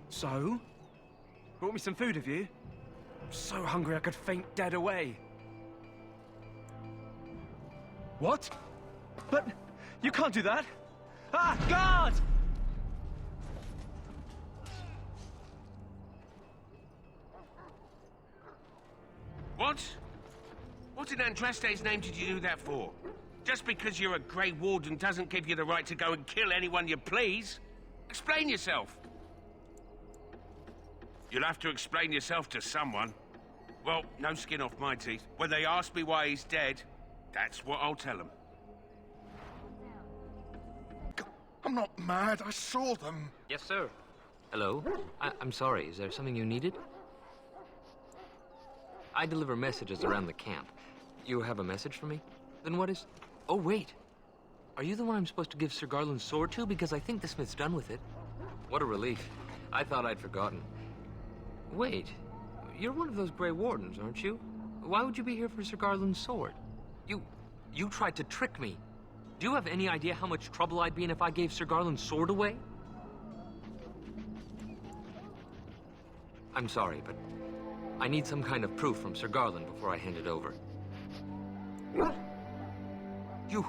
So? Brought me some food, have you? I'm so hungry I could faint dead away. What? But you can't do that! Ah, guard! What? What in Andraste's name did you do that for? Just because you're a Grey Warden doesn't give you the right to go and kill anyone you please. Explain yourself. You'll have to explain yourself to someone. Well, no skin off my teeth. When they ask me why he's dead, that's what I'll tell them. I'm not mad, I saw them. Yes, sir. Hello? I'm sorry, is there something you needed? I deliver messages around the camp. You have a message for me? Then what is... Oh, wait. Are you the one I'm supposed to give Sir Garland's sword to? Because I think the smith's done with it. What a relief. I thought I'd forgotten. Wait. You're one of those Grey Wardens, aren't you? Why would you be here for Sir Garland's sword? You tried to trick me. Do you have any idea how much trouble I'd be in if I gave Sir Garland's sword away? I'm sorry, but I need some kind of proof from Sir Garland before I hand it over. You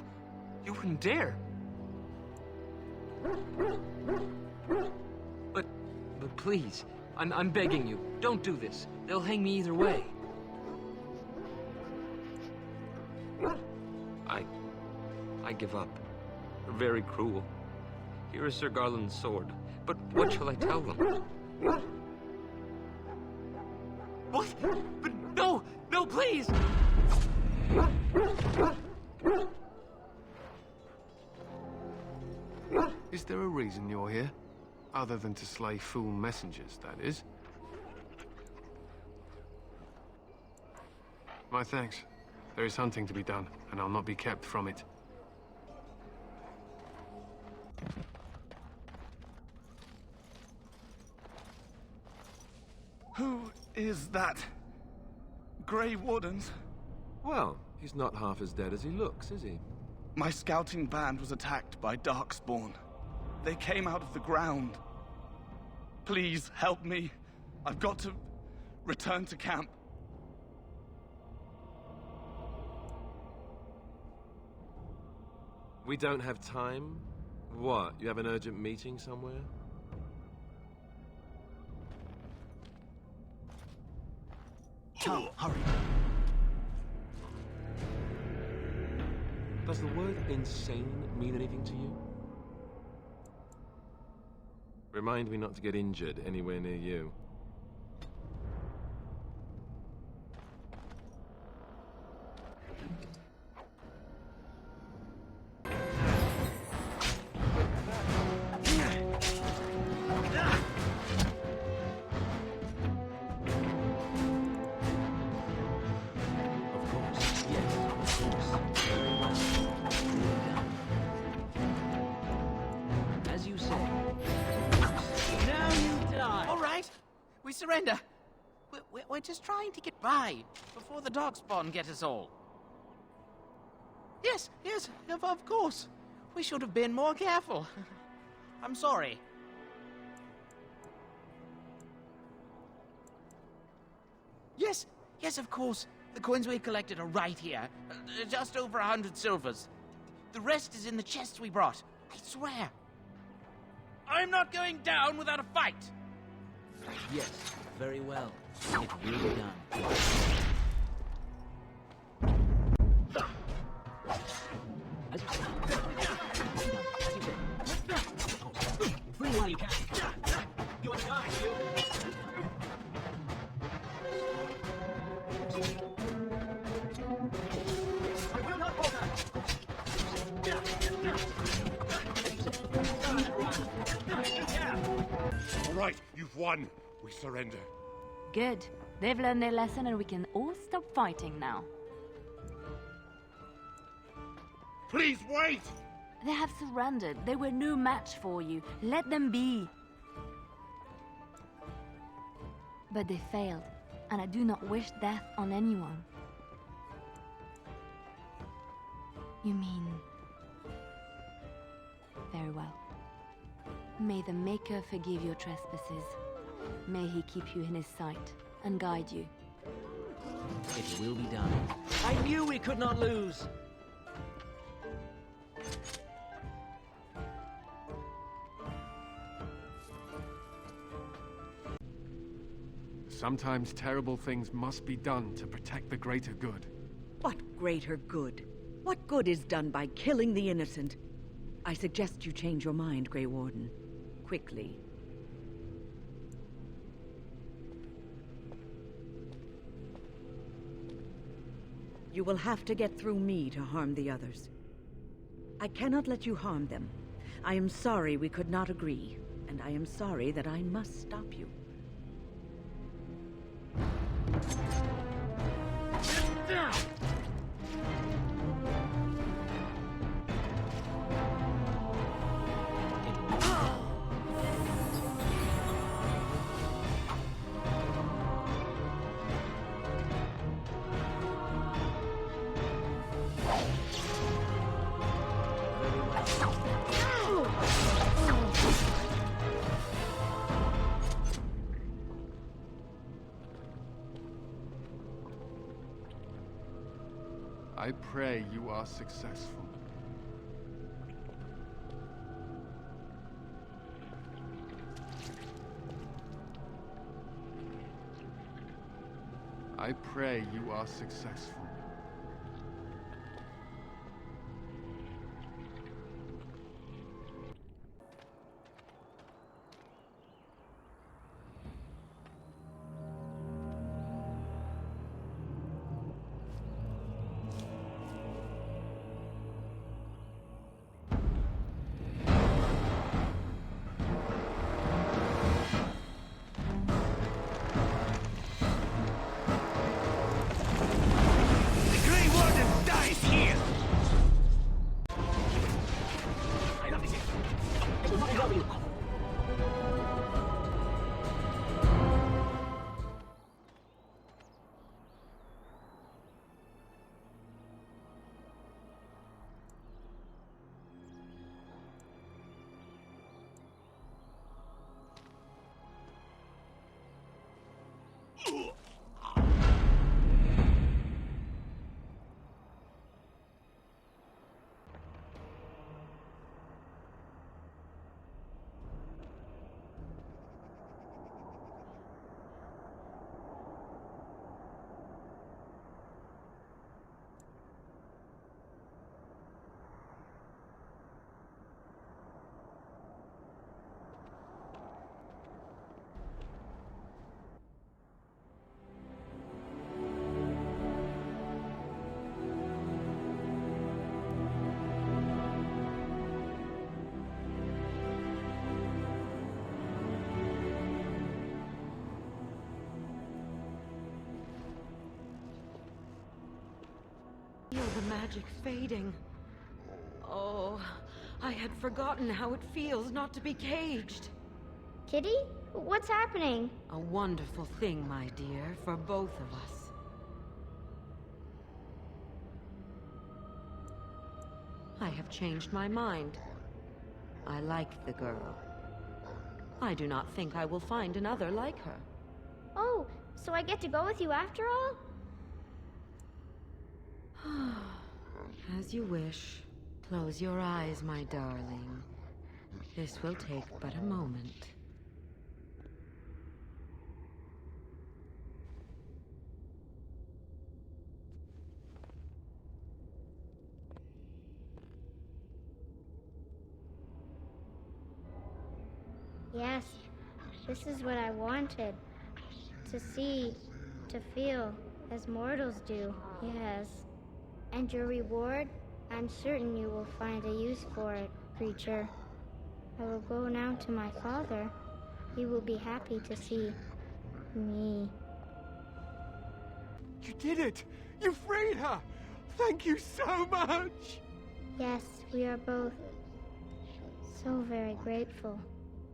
wouldn't dare. But please, I'm begging you, don't do this. They'll hang me either way. I give up. They're very cruel. Here is Sir Garland's sword. But what shall I tell them? What? But no! No, please! Is there a reason you're here? Other than to slay fool messengers, that is? My thanks. There is hunting to be done, and I'll not be kept from it. Who is that? Grey Wardens? Well, he's not half as dead as he looks, is he? My scouting band was attacked by Darkspawn. They came out of the ground. Please, help me. I've got to return to camp. We don't have time? What, you have an urgent meeting somewhere? Come, hurry. Does the word insane mean anything to you? Remind me not to get injured anywhere near you. We surrender. We're just trying to get by before the Darkspawn get us all. Yes, of course. We should have been more careful. I'm sorry. Yes, of course. The coins we collected are right here. Just over 100 silvers. The rest is in the chests we brought. I swear. I'm not going down without a fight. Yes, very well. It will be done. As you say. Free while you can. You want to die, you? I will not hold that. All right, you've won. We surrender. Good. They've learned their lesson and we can all stop fighting now. Please wait! They have surrendered. They were no match for you. Let them be. But they failed, and I do not wish death on anyone. You mean... Very well. May the Maker forgive your trespasses. May he keep you in his sight and guide you. It will be done. I knew we could not lose! Sometimes terrible things must be done to protect the greater good. What greater good? What good is done by killing the innocent? I suggest you change your mind, Grey Warden. Quickly. You will have to get through me to harm the others. I cannot let you harm them. I am sorry we could not agree, and I am sorry that I must stop you. I pray you are successful. I pray you are successful. Feel the magic fading. Oh, I had forgotten how it feels not to be caged. Kitty? What's happening? A wonderful thing, my dear, for both of us. I have changed my mind. I like the girl. I do not think I will find another like her. Oh, so I get to go with you after all? As you wish. Close your eyes, my darling. This will take but a moment. Yes, this is what I wanted. To see, to feel, as mortals do, yes. And your reward? I'm certain you will find a use for it, creature. I will go now to my father. He will be happy to see me. You did it! You freed her! Thank you so much! Yes, we are both so very grateful.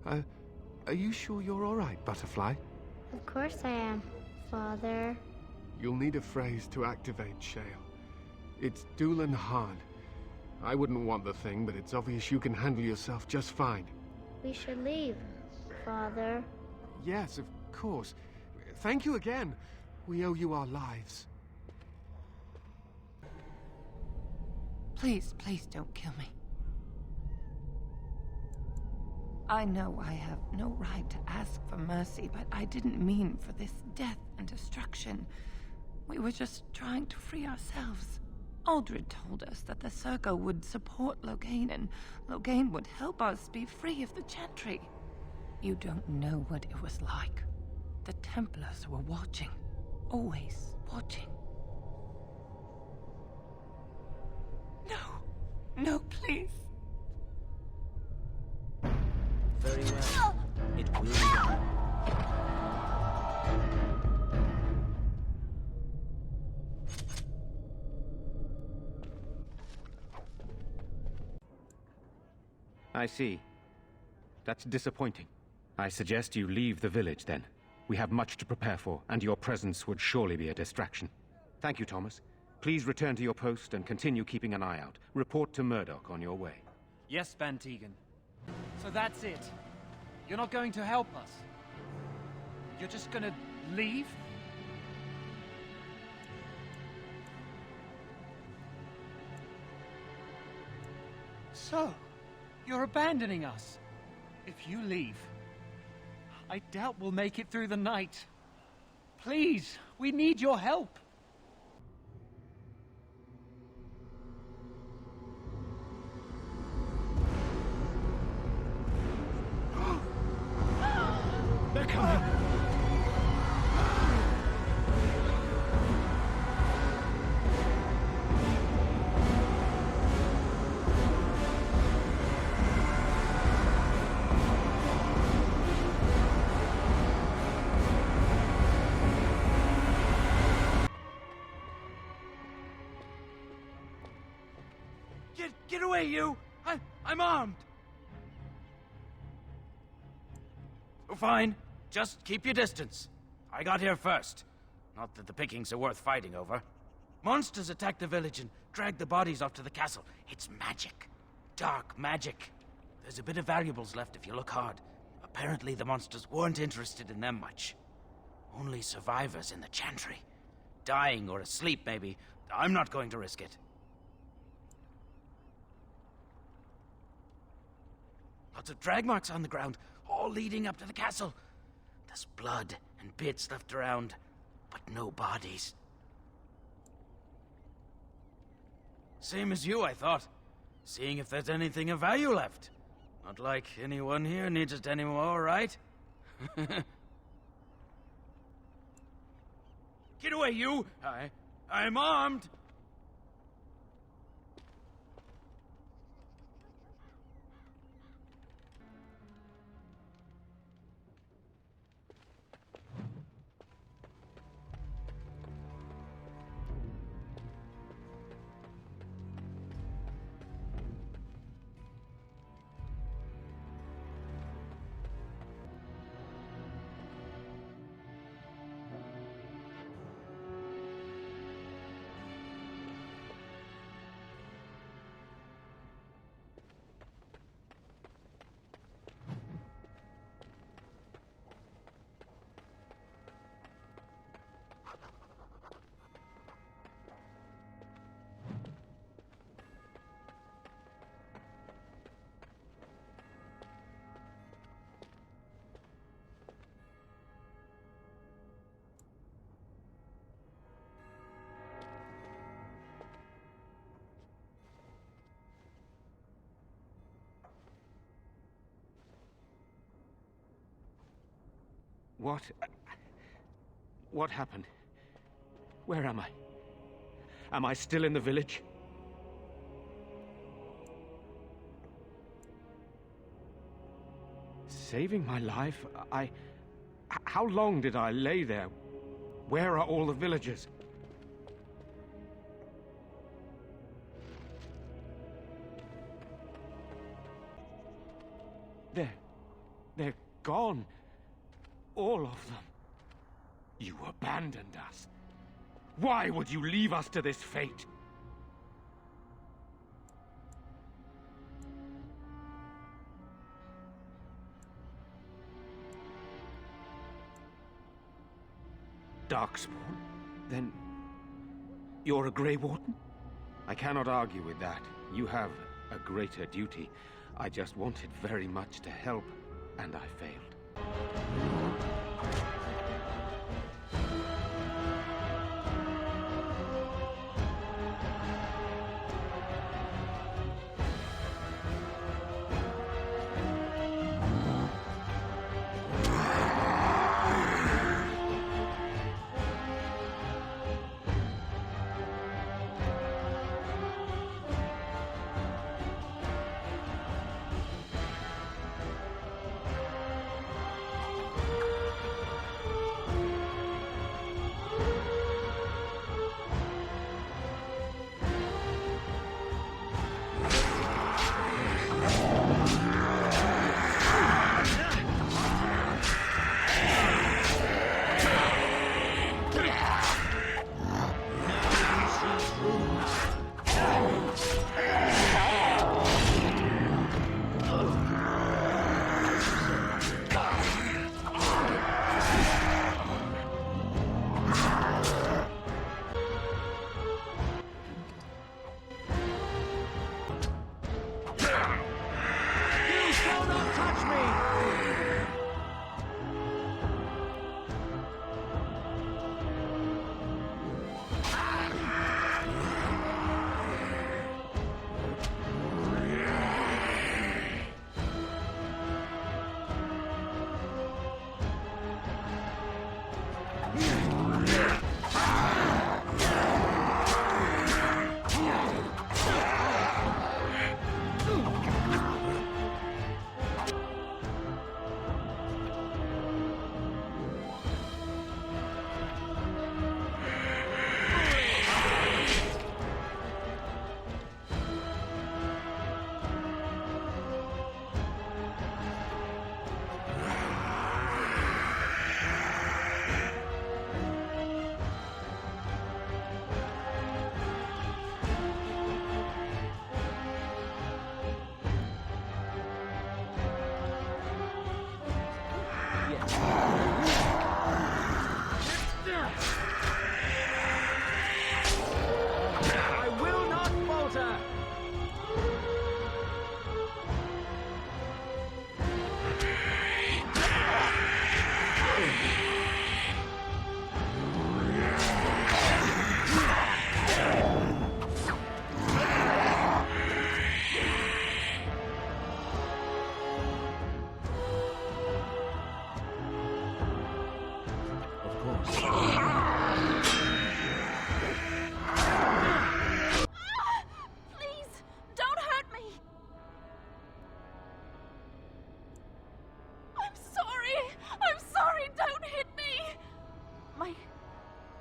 Are you sure you're all right, Butterfly? Of course I am, Father. You'll need a phrase to activate Shale. It's Doolan Han. I wouldn't want the thing, but it's obvious you can handle yourself just fine. We should leave, Father. Yes, of course. Thank you again. We owe you our lives. Please, please don't kill me. I know I have no right to ask for mercy, but I didn't mean for this death and destruction. We were just trying to free ourselves. Aldred told us that the Circle would support Loghain, and Loghain would help us be free of the Chantry. You don't know what it was like. The Templars were watching. Always watching. No. No, please. Very well. It will be done. I see. That's disappointing. I suggest you leave the village, then. We have much to prepare for, and your presence would surely be a distraction. Thank you, Thomas. Please return to your post and continue keeping an eye out. Report to Murdoch on your way. Yes, Van Tegan. So that's it. You're not going to help us. You're just gonna leave? So, you're abandoning us. If you leave, I doubt we'll make it through the night. Please, we need your help. They're coming! Get away, you! I'm armed! Oh, fine. Just keep your distance. I got here first. Not that the pickings are worth fighting over. Monsters attacked the village and dragged the bodies off to the castle. It's magic. Dark magic. There's a bit of valuables left if you look hard. Apparently the monsters weren't interested in them much. Only survivors in the Chantry. Dying or asleep, maybe. I'm not going to risk it. Lots of drag marks on the ground, all leading up to the castle. There's blood and bits left around, but no bodies. Same as you, I thought. Seeing if there's anything of value left. Not like anyone here needs it anymore, right? Get away, you! I'm armed! What happened? Where am I? Am I still in the village? Saving my life? How long did I lay there? Where are all the villagers? They're gone. All of them. You abandoned us. Why would you leave us to this fate? Darkspawn? Then you're a Grey Warden? I cannot argue with that. You have a greater duty. I just wanted very much to help, and I failed.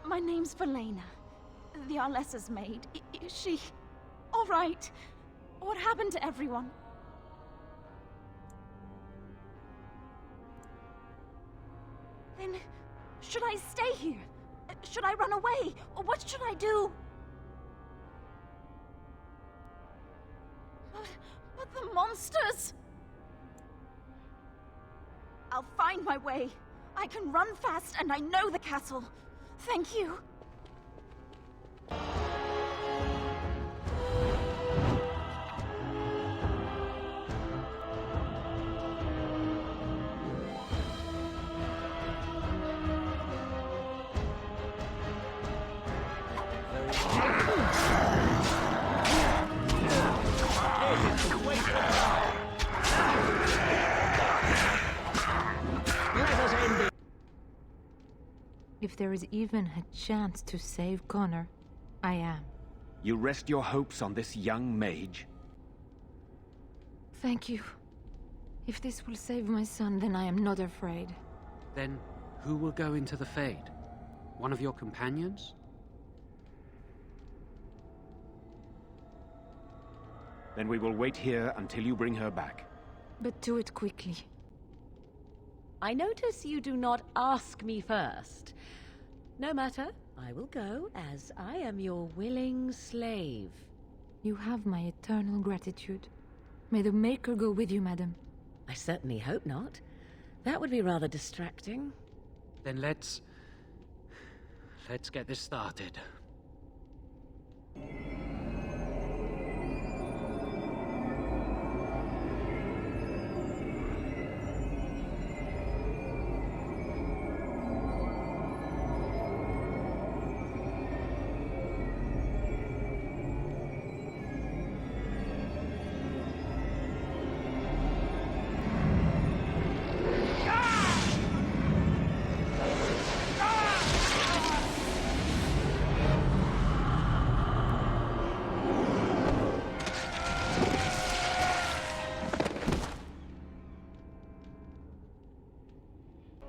My name's Valena. The Arlessa's maid. Is she... all right? What happened to everyone? Then, should I stay here? Should I run away? Or what should I do? But the monsters! I'll find my way. I can run fast and I know the castle. Thank you. If there is even a chance to save Connor, I am. You rest your hopes on this young mage? Thank you. If this will save my son, then I am not afraid. Then, who will go into the Fade? One of your companions? Then we will wait here until you bring her back. But do it quickly. I notice you do not ask me first. No matter, I will go, as I am your willing slave. You have my eternal gratitude. May the Maker go with you, madam. I certainly hope not. That would be rather distracting. Then let's let's get this started.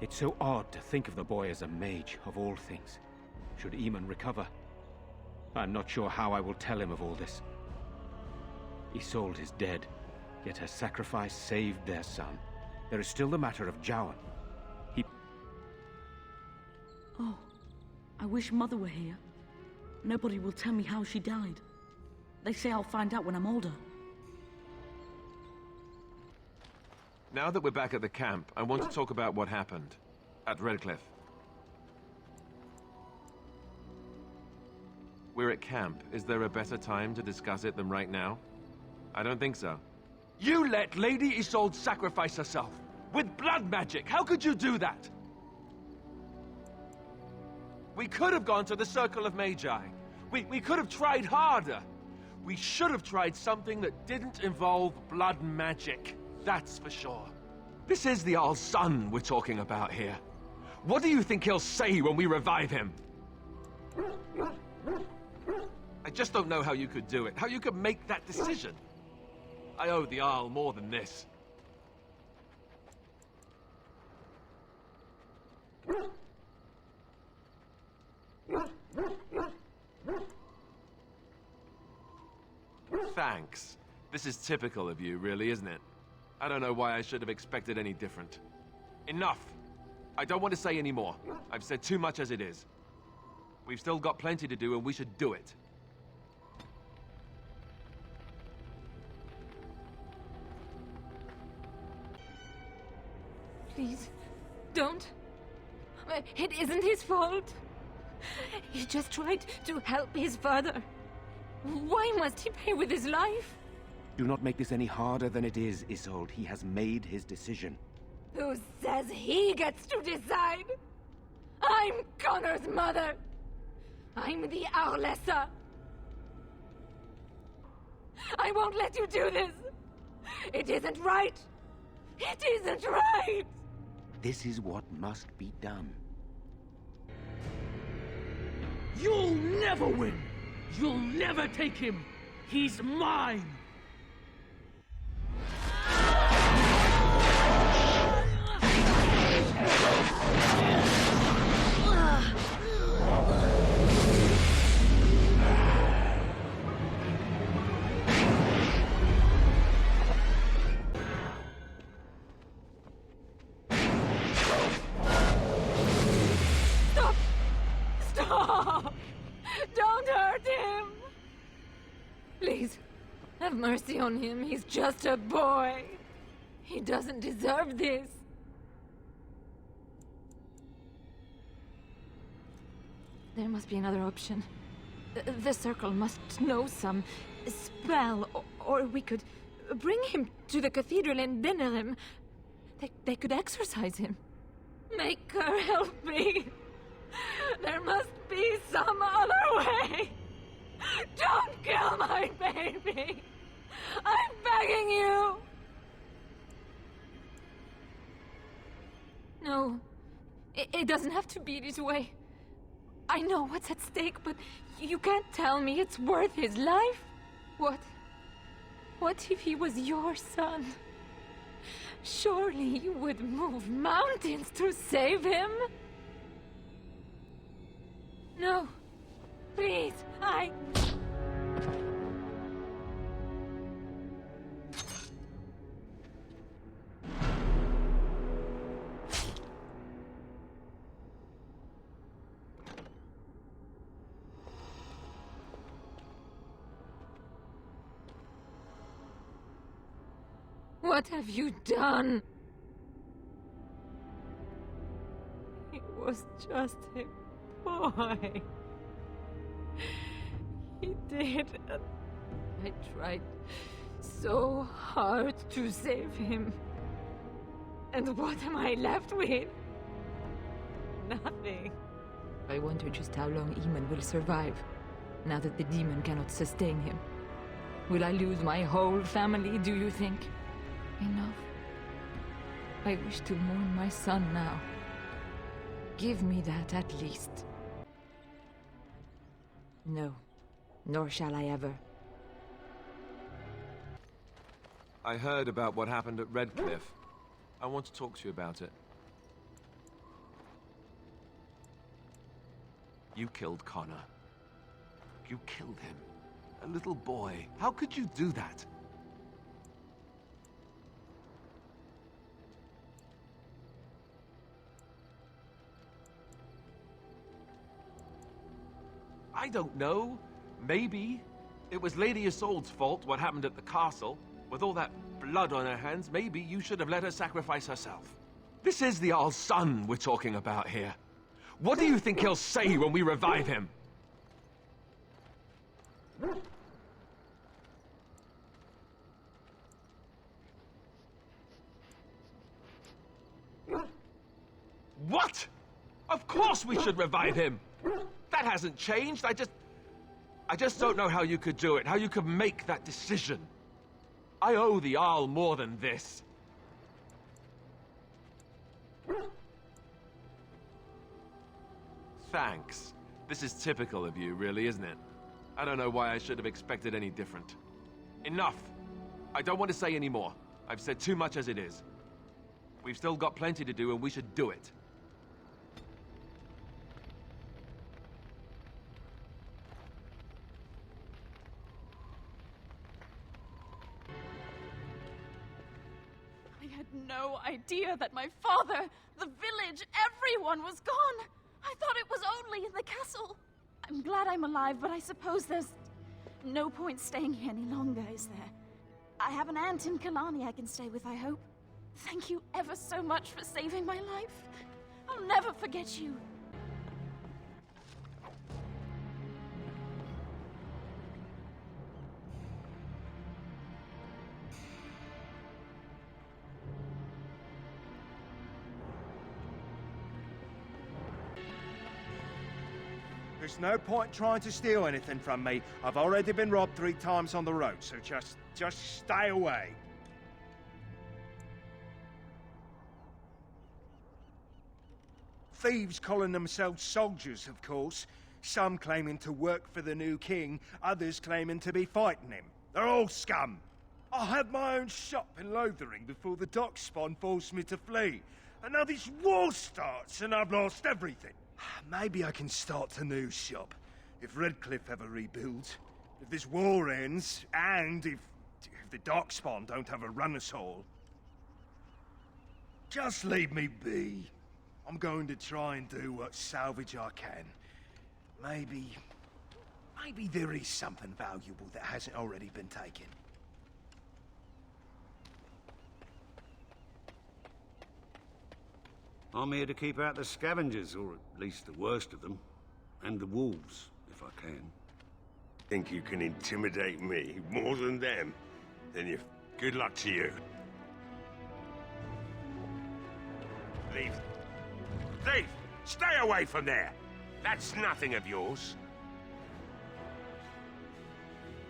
It's so odd to think of the boy as a mage, of all things. Should Eamon recover, I'm not sure how I will tell him of all this. Isolde is dead, yet her sacrifice saved their son. There is still the matter of Jowan. Oh, I wish Mother were here. Nobody will tell me how she died. They say I'll find out when I'm older. Now that we're back at the camp, I want to talk about what happened at Redcliffe. We're at camp. Is there a better time to discuss it than right now? I don't think so. You let Lady Isolde sacrifice herself with blood magic. How could you do that? We could have gone to the Circle of Magi. We could have tried harder. We should have tried something that didn't involve blood magic. That's for sure. This is the Jarl's son we're talking about here. What do you think he'll say when we revive him? I just don't know how you could do it, how you could make that decision. I owe the Jarl more than this. Thanks. This is typical of you, really, isn't it? I don't know why I should have expected any different. Enough! I don't want to say any more. I've said too much as it is. We've still got plenty to do, and we should do it. Please, don't. It isn't his fault. He just tried to help his father. Why must he pay with his life? Do not make this any harder than it is, Isolde. He has made his decision. Who says he gets to decide? I'm Connor's mother. I'm the Arlessa. I won't let you do this. It isn't right. It isn't right. This is what must be done. You'll never win! You'll never take him! He's mine! Stop! Don't hurt him! Please, have mercy on him. He's just a boy. He doesn't deserve this. There must be another option. The Circle must know some spell, or we could bring him to the cathedral and dinner him. They could exorcise him. Make her help me. There must be some other way. Don't kill my baby. I'm begging you. No, it doesn't have to be this way. I know what's at stake, but you can't tell me it's worth his life. What if he was your son? Surely you would move mountains to save him? No, please, What have you done? It was just him. boy. He did. I tried so hard to save him. And what am I left with? Nothing. I wonder just how long Eamon will survive, now that the demon cannot sustain him. Will I lose my whole family, do you think? Enough. I wish to mourn my son now. Give me that at least. No, nor shall I ever. I heard about what happened at Redcliffe. I want to talk to you about it. You killed Connor. You killed him. A little boy. How could you do that? I don't know. Maybe. It was Lady Isolde's fault, what happened at the castle. With all that blood on her hands, maybe you should have let her sacrifice herself. This is the Jarl's son we're talking about here. What do you think he'll say when we revive him? What? Of course we should revive him! That hasn't changed. I just don't know how you could do it, how you could make that decision. I owe the Jarl more than this. Thanks. This is typical of you, really, isn't it? I don't know why I should have expected any different. Enough. I don't want to say any more. I've said too much as it is. We've still got plenty to do, and we should do it. I had no idea that my father, the village, everyone was gone. I thought it was only in the castle. I'm glad I'm alive, but I suppose there's no point staying here any longer, is there? I have an aunt in Killarney I can stay with, I hope. Thank you ever so much for saving my life. I'll never forget you. There's no point trying to steal anything from me. I've already been robbed 3 times on the road, so just stay away. Thieves calling themselves soldiers, of course. Some claiming to work for the new king, others claiming to be fighting him. They're all scum. I had my own shop in Lothering before the Darkspawn forced me to flee. And now this war starts and I've lost everything. Maybe I can start a new shop, if Redcliffe ever rebuilds, if this war ends, and if the Darkspawn don't have a run us all. Just leave me be. I'm going to try and do what salvage I can. Maybe there is something valuable that hasn't already been taken. I'm here to keep out the scavengers, or at least the worst of them. And the wolves, if I can. Think you can intimidate me more than them? Then good luck to you. Leave. Leave! Stay away from there! That's nothing of yours.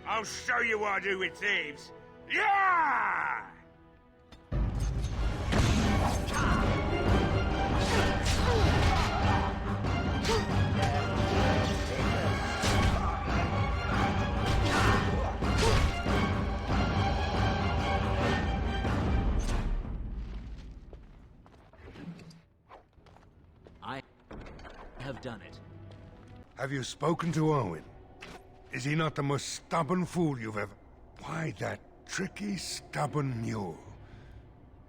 I'll show you what I do with thieves. Yeah! I have done it. Have you spoken to Owen? Is he not the most stubborn fool you've ever... Why, that tricky, stubborn mule.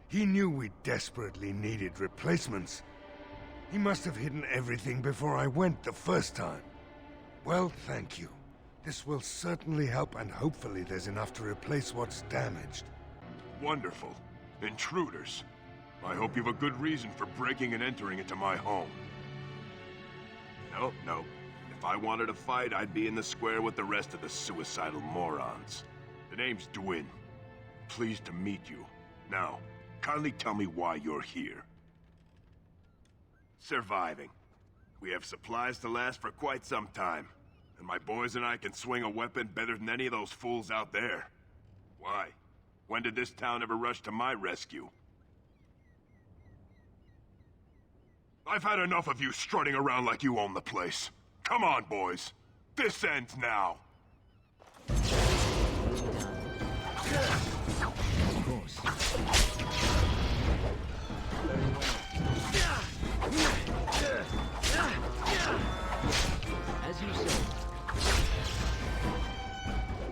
He knew we desperately needed replacements. He must have hidden everything before I went the first time. Well, thank you. This will certainly help, and hopefully there's enough to replace what's damaged. Wonderful. Intruders. I hope you've a good reason for breaking and entering into my home. No, no. If I wanted to fight, I'd be in the square with the rest of the suicidal morons. The name's Dwyn. Pleased to meet you. Now, kindly tell me why you're here. Surviving. We have supplies to last for quite some time. And my boys and I can swing a weapon better than any of those fools out there. Why? When did this town ever rush to my rescue? I've had enough of you strutting around like you own the place. Come on, boys. This ends now. Of course. As you say.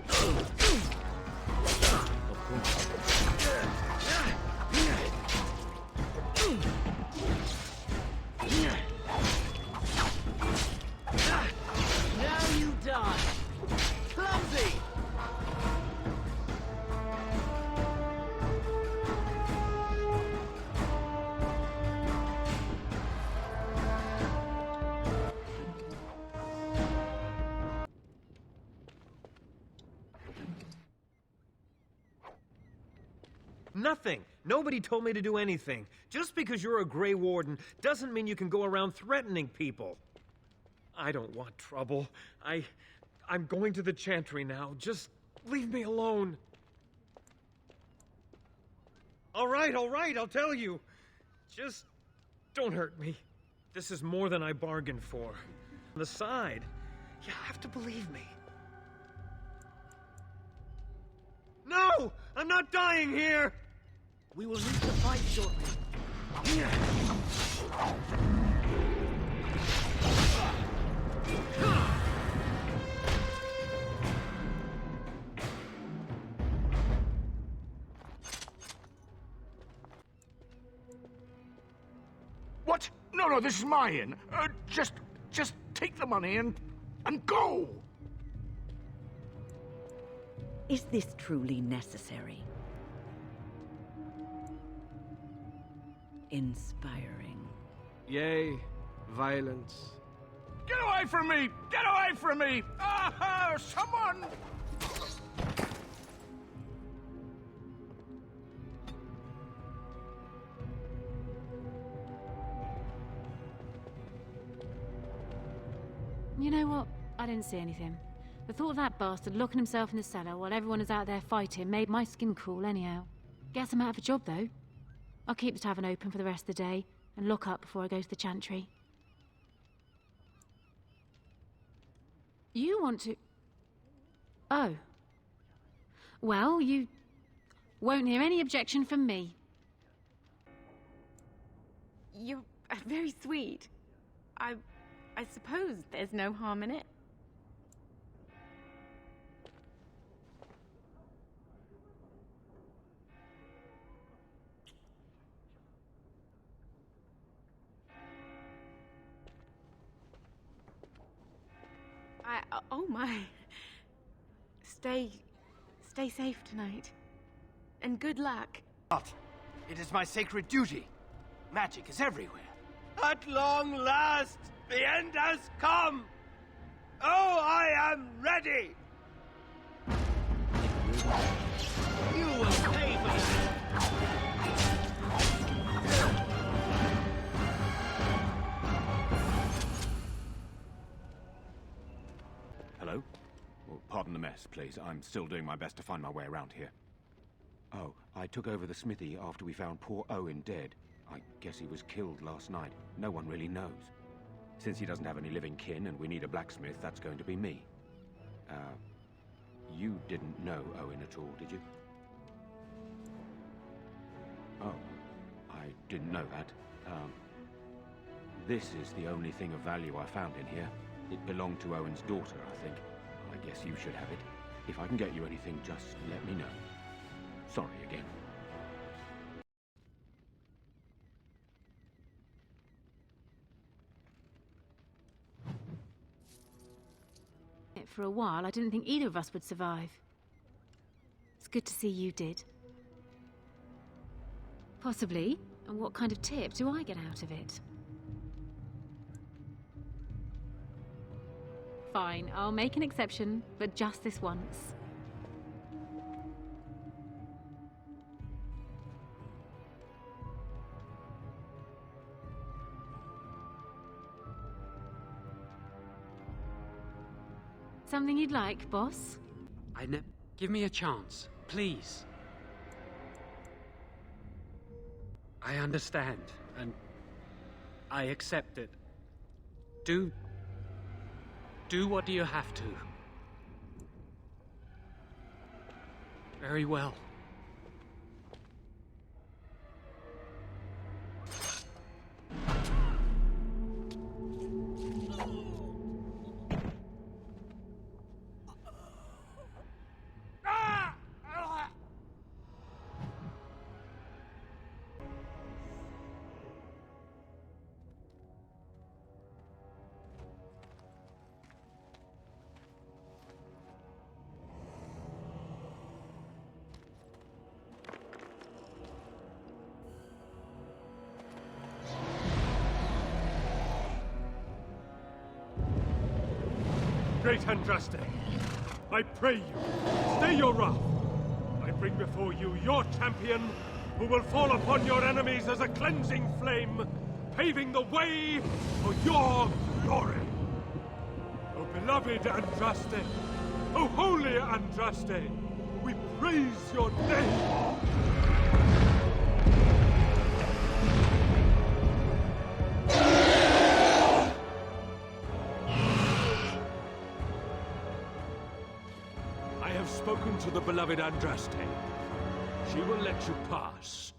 Of course. Now you die! Clumsy! Nothing. Nobody told me to do anything. Just because you're a Grey Warden doesn't mean you can go around threatening people. I don't want trouble. I'm going to the Chantry now. Just leave me alone. All right, I'll tell you. Just don't hurt me. This is more than I bargained for. On the side, you have to believe me. No! I'm not dying here! We will need to fight shortly. What? No, this is my inn. Just take the money and go! Is this truly necessary? Inspiring. Yea, violence. Get away from me! Get away from me! Ah, someone! You know what? I didn't see anything. The thought of that bastard locking himself in the cellar while everyone is out there fighting made my skin crawl anyhow. Guess I'm out of a job, though. I'll keep the tavern open for the rest of the day and lock up before I go to the Chantry. You want to... Oh. Well, you won't hear any objection from me. You're very sweet. I suppose there's no harm in it. Oh my. Stay safe tonight. And good luck. But it is my sacred duty. Magic is everywhere. At long last, the end has come! Oh, I am ready! You will pay for that! Hello? Well, pardon the mess, please. I'm still doing my best to find my way around here. Oh, I took over the smithy after we found poor Owen dead. I guess he was killed last night. No one really knows. Since he doesn't have any living kin and we need a blacksmith, that's going to be me. You didn't know Owen at all, did you? Oh, I didn't know that. This is the only thing of value I found in here. It belonged to Owen's daughter, I think. I guess you should have it. If I can get you anything, just let me know. Sorry again. For a while, I didn't think either of us would survive. It's good to see you did. Possibly. And what kind of tip do I get out of it? Fine, I'll make an exception, but just this once. Something you'd like, boss? Give me a chance, please. I understand, and I accept it. Do what you have to. Very well. Great Andraste, I pray you, stay your wrath. I bring before you your champion, who will fall upon your enemies as a cleansing flame, paving the way for your glory. O beloved Andraste, O holy Andraste, we praise your name. I have spoken to the beloved Andraste. She will let you pass.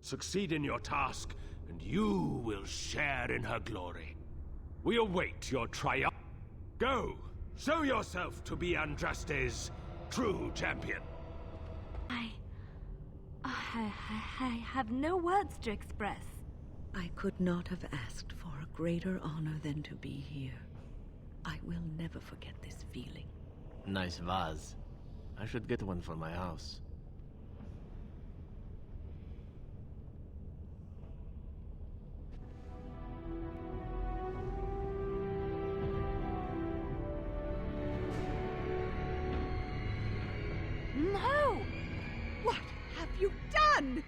Succeed in your task, and you will share in her glory. We await your triumph. Go! Show yourself to be Andraste's true champion. I have no words to express. I could not have asked for a greater honor than to be here. I will never forget this feeling. Nice vase. I should get one for my house. No! What have you done?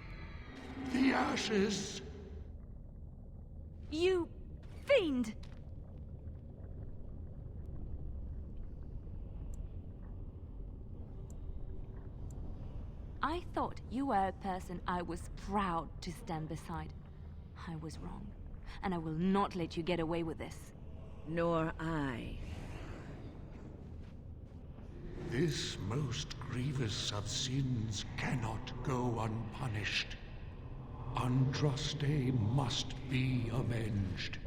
The ashes. You fiend! I thought you were a person I was proud to stand beside. I was wrong, and I will not let you get away with this. Nor I. This most grievous of sins cannot go unpunished. Andraste must be avenged.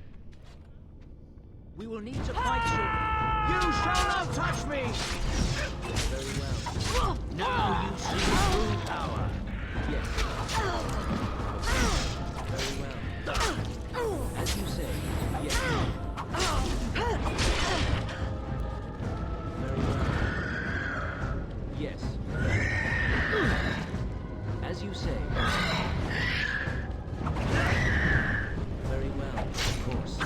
We will need to fight you. You shall not touch me! Very well. Now you see true power. Yes. Very well. As you say, yes. Very well. Yes. As you say. Very well, of course.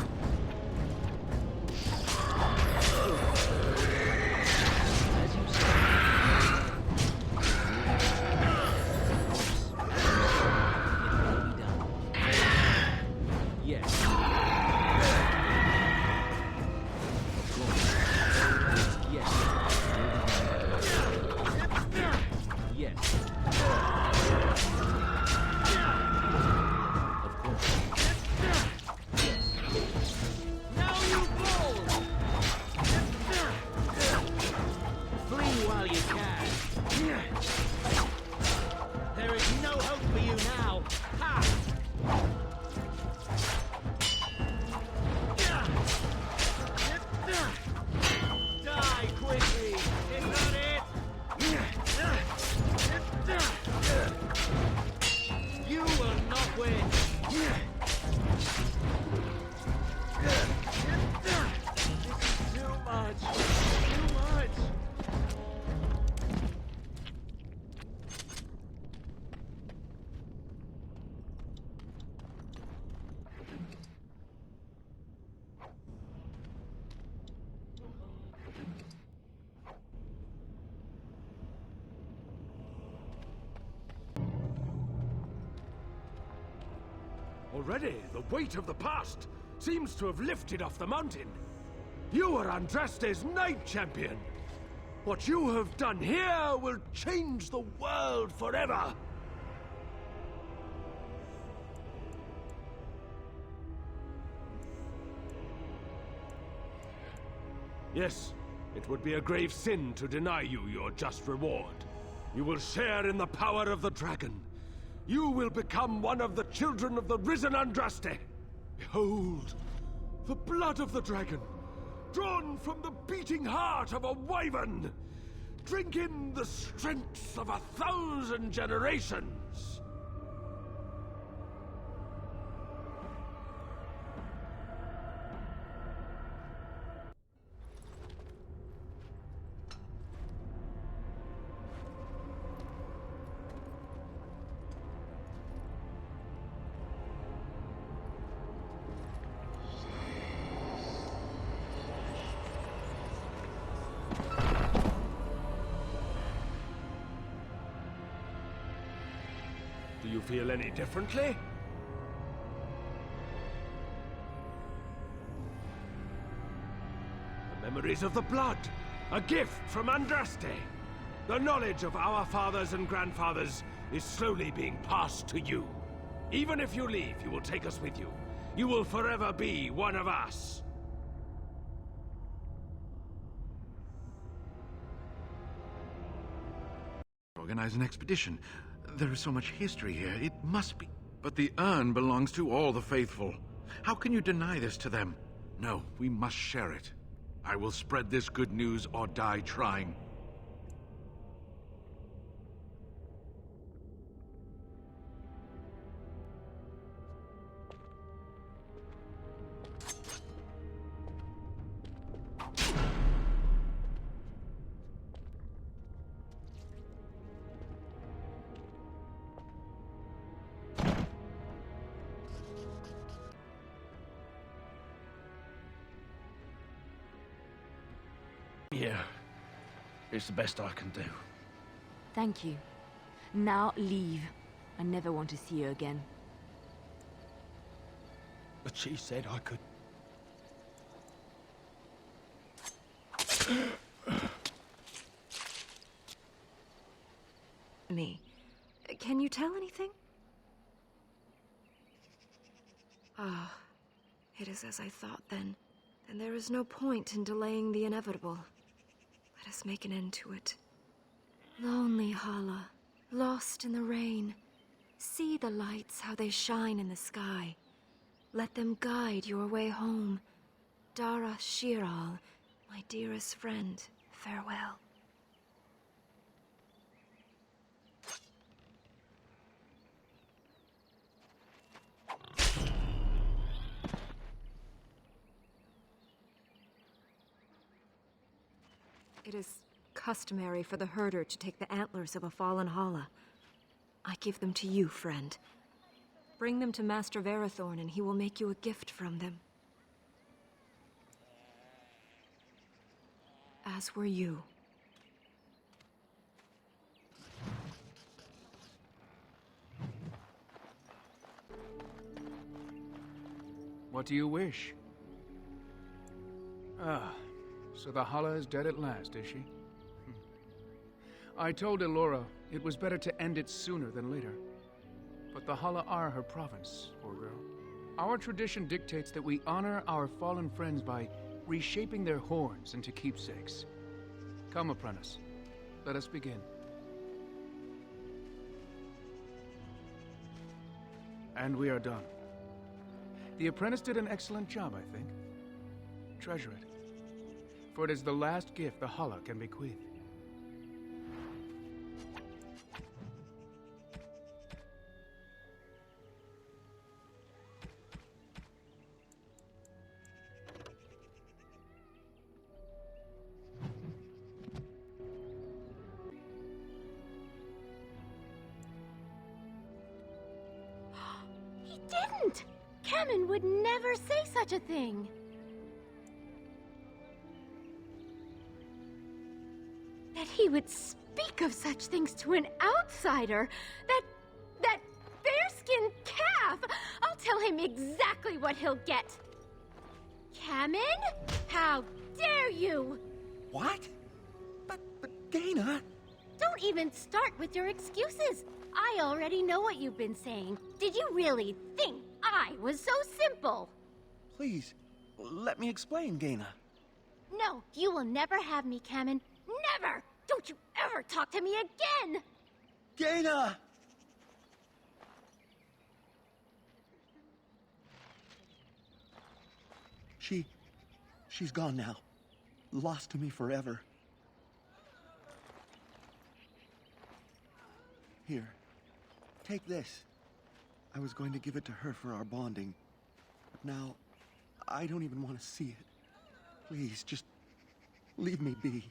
Already, the weight of the past seems to have lifted off the mountain. You are Andraste's Knight Champion. What you have done here will change the world forever. Yes, it would be a grave sin to deny you your just reward. You will share in the power of the dragon. You will become one of the children of the risen Andraste. Behold, the blood of the dragon, drawn from the beating heart of a wyvern. Drink in the strength of 1,000 generations. Do you feel any differently? The memories of the blood, a gift from Andraste. The knowledge of our fathers and grandfathers is slowly being passed to you. Even if you leave, you will take us with you. You will forever be one of us. Organize an expedition. There is so much history here, it must be. But the urn belongs to all the faithful. How can you deny this to them? No, we must share it. I will spread this good news or die trying. Yeah, it's the best I can do. Thank you. Now leave. I never want to see you again. But she said I could. Me. Can you tell anything? Ah, it is as I thought then. Then there is no point in delaying the inevitable. Let us make an end to it. Lonely Hala, lost in the rain. See the lights, how they shine in the sky. Let them guide your way home. Dara Shiral, my dearest friend, farewell. It is customary for the herder to take the antlers of a fallen Hala. I give them to you, friend. Bring them to Master Verathorn, and he will make you a gift from them. As were you. What do you wish? Ah, so the Hala is dead at last, is she? I told Elora it was better to end it sooner than later. But the Hala are her province, poor girl. Our tradition dictates that we honor our fallen friends by reshaping their horns into keepsakes. Come, apprentice. Let us begin. And we are done. The apprentice did an excellent job, I think. Treasure it. For it is the last gift the Hala can bequeath. He didn't! Kemen would never say such a thing! That he would speak of such things to an outsider! That fair-skinned calf! I'll tell him exactly what he'll get. Kamin? How dare you! What? But Gaina... Don't even start with your excuses. I already know what you've been saying. Did you really think I was so simple? Please, let me explain, Gaina. No, you will never have me, Kamin. Never! Don't you ever talk to me again! Gaina! She's gone now. Lost to me forever. Here, take this. I was going to give it to her for our bonding, but now I don't even want to see it. Please, just leave me be.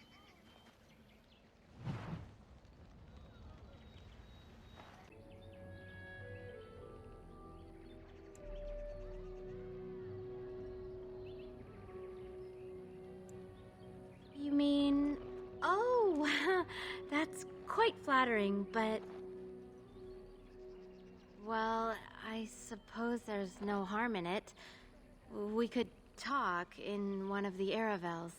You mean... Oh, that's quite flattering, but... Well, I suppose there's no harm in it. We could talk in one of the Aravels.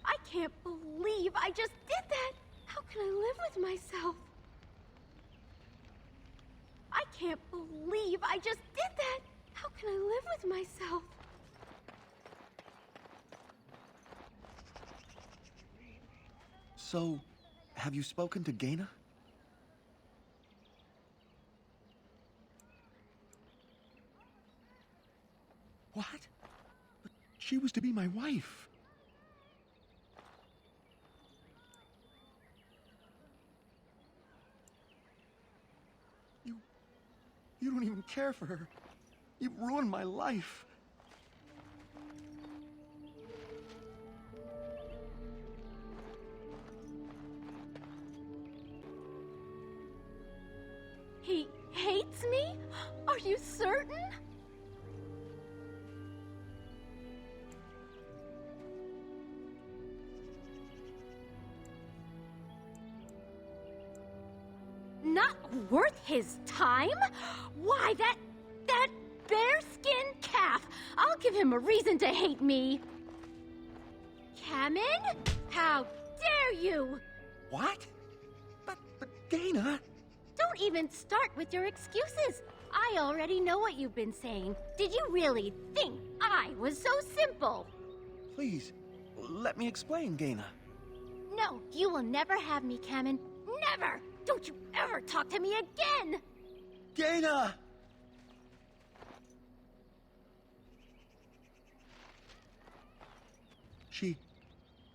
I can't believe I just did that! How can I live with myself? I can't believe I just did that! How can I live with myself? So, have you spoken to Gaina? What? But she was to be my wife. You don't even care for her. You've ruined my life. He hates me? Are you certain? Not worth his time? Why, that bearskin calf! I'll give him a reason to hate me. Kamin? How dare you! What? But Gaina... Don't even start with your excuses. I already know what you've been saying. Did you really think I was so simple? Please, let me explain, Gaina. No, you will never have me, Kamin. Never! Don't you ever talk to me again! Gaina!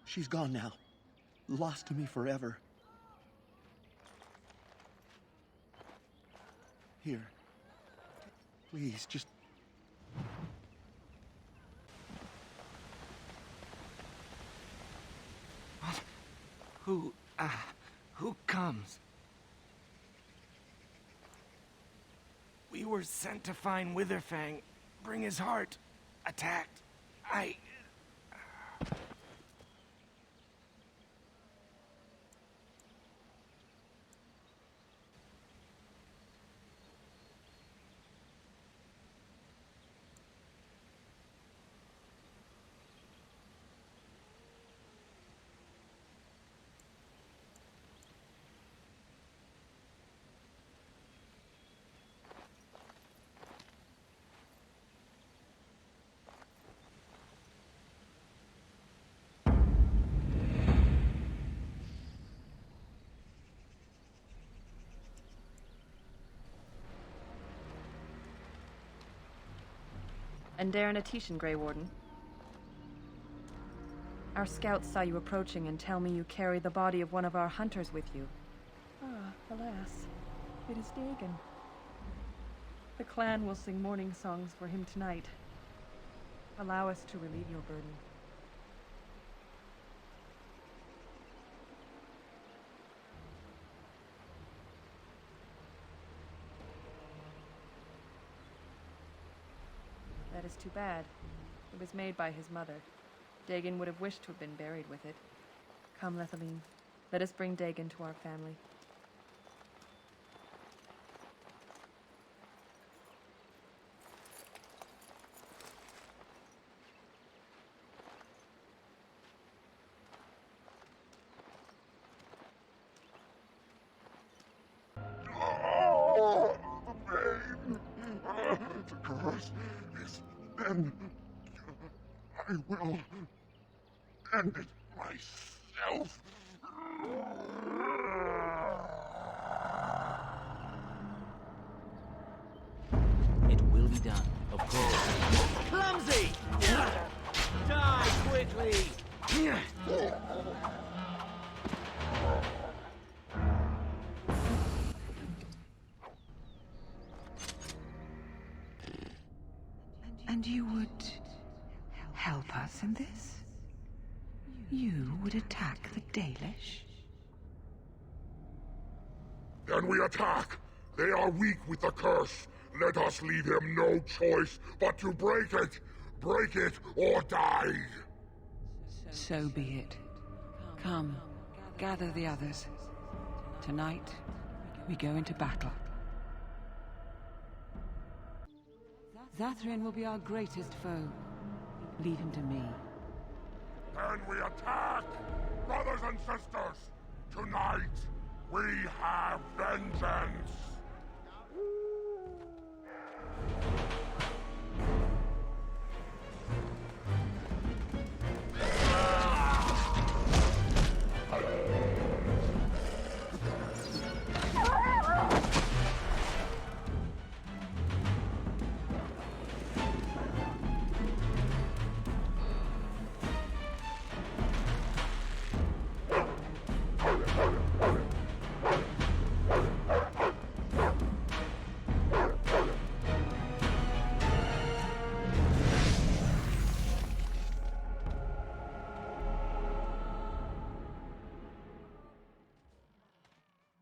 She's gone now. Lost to me forever. Here. Please, just... What? Who comes? We were sent to find Witherfang, bring his heart. Attacked. And Darren Atishan, Grey Warden. Our scouts saw you approaching and tell me you carry the body of one of our hunters with you. Ah, alas. It is Dagon. The clan will sing mourning songs for him tonight. Allow us to relieve your burden. That is too bad. It was made by his mother. Dagon would have wished to have been buried with it. Come, Lethaline. Let us bring Dagon to our family. Curse is then I will end it myself. It will be done, of course. Clumsy! Die quickly! And you would help us in this? You would attack the Dalish? Then we attack! They are weak with the curse. Let us leave him no choice but to break it! Break it or die! So be it. Come, gather the others. Tonight, we go into battle. Zathrian will be our greatest foe. Leave him to me. Then we attack! Brothers and sisters! Tonight, we have vengeance!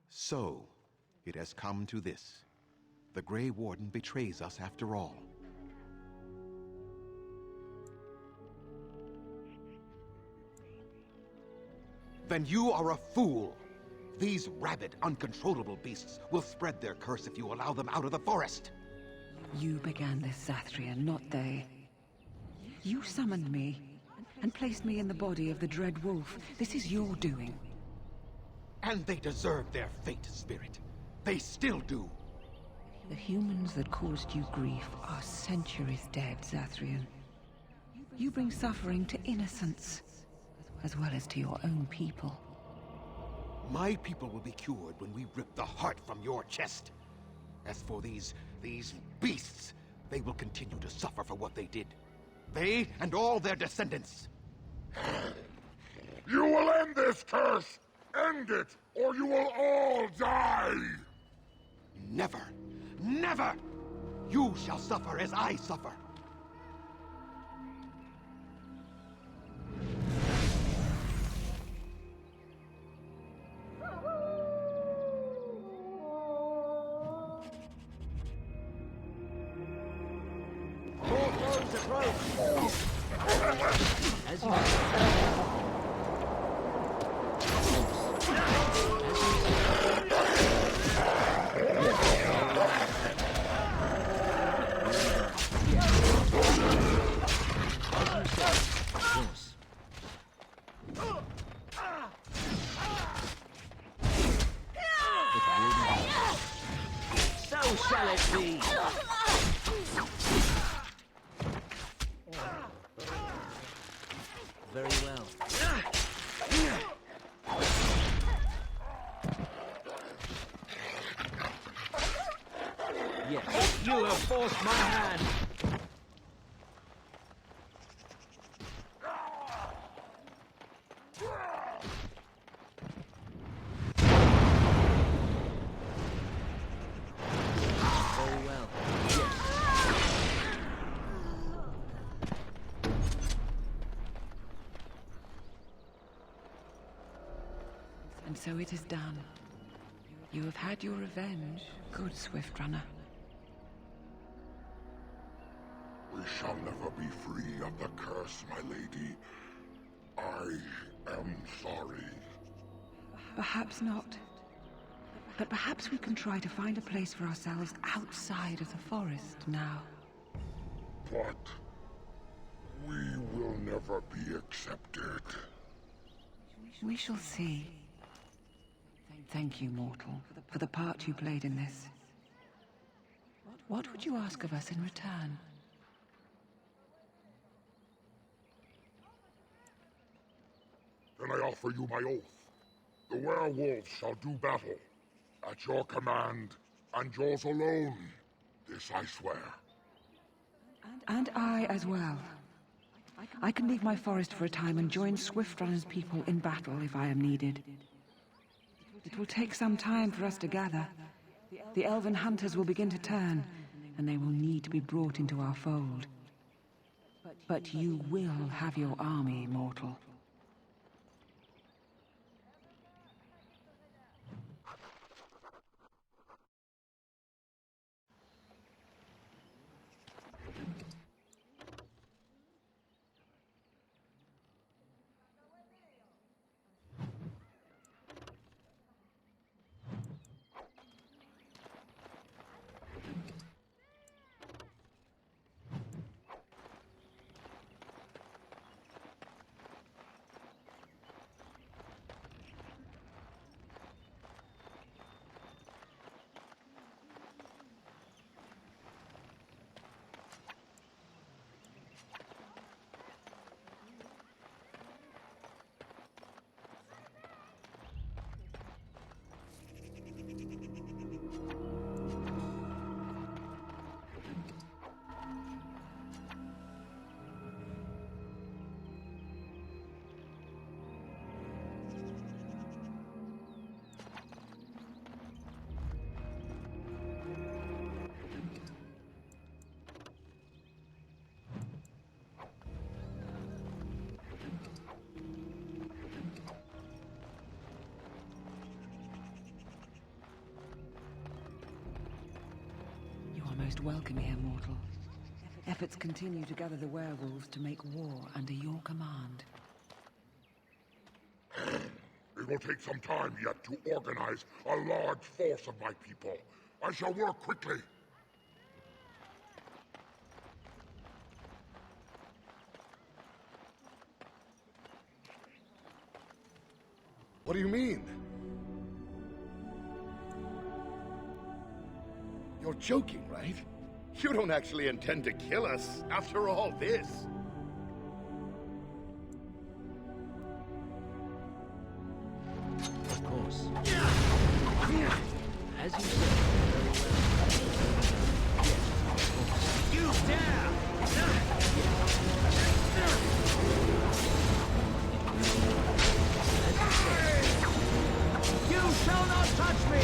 So, it has come to this. The Grey Warden betrays us after all. Then you are a fool! These rabid, uncontrollable beasts will spread their curse if you allow them out of the forest! You began this, Zathrian, not they. You summoned me, and placed me in the body of the Dread Wolf. This is your doing. And they deserve their fate, Spirit. They still do. The humans that caused you grief are centuries dead, Zathrian. You bring suffering to innocents, as well as to your own people. My people will be cured when we rip the heart from your chest. As for these beasts, they will continue to suffer for what they did. They and all their descendants. You will end this curse! End it, or you will all die! Never! Never! You shall suffer as I suffer. More foes approach! As you So shall it be! Very well. Yes, you have forced my hand! Very well. Yes. And so it is done. You have had your revenge, good Swift Runner. We shall never be free of the curse, my lady. I am sorry. perhaps not. But perhaps we can try to find a place for ourselves outside of the forest now. But we will never be accepted. We shall see. Thank you, mortal, for the part you played in this. What would you ask of us in return? Then I offer you my oath. The werewolves shall do battle. At your command, and yours alone. This I swear. And I as well. I can leave my forest for a time and join Swiftrunner's people in battle if I am needed. It will take some time for us to gather. The elven hunters will begin to turn, and they will need to be brought into our fold. But you will have your army, mortal. Most welcome here, mortal. Efforts continue to gather the werewolves to make war under your command. It will take some time yet to organize a large force of my people. I shall work quickly. What do you mean? You're joking, right? You don't actually intend to kill us after all this. Of course. As you said, you dare! You shall not touch me!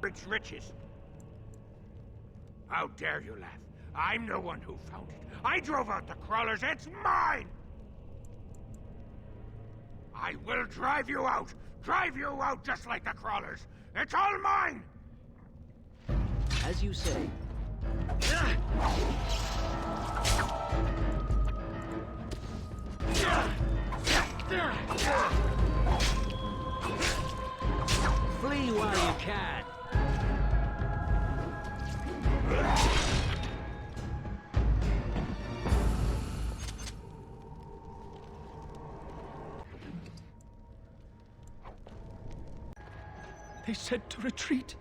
Its riches. How dare you laugh? I'm the one who found it. I drove out the crawlers. It's mine! I will drive you out! Drive you out just like the crawlers! It's all mine! As you say. Flee while you can! They said to retreat.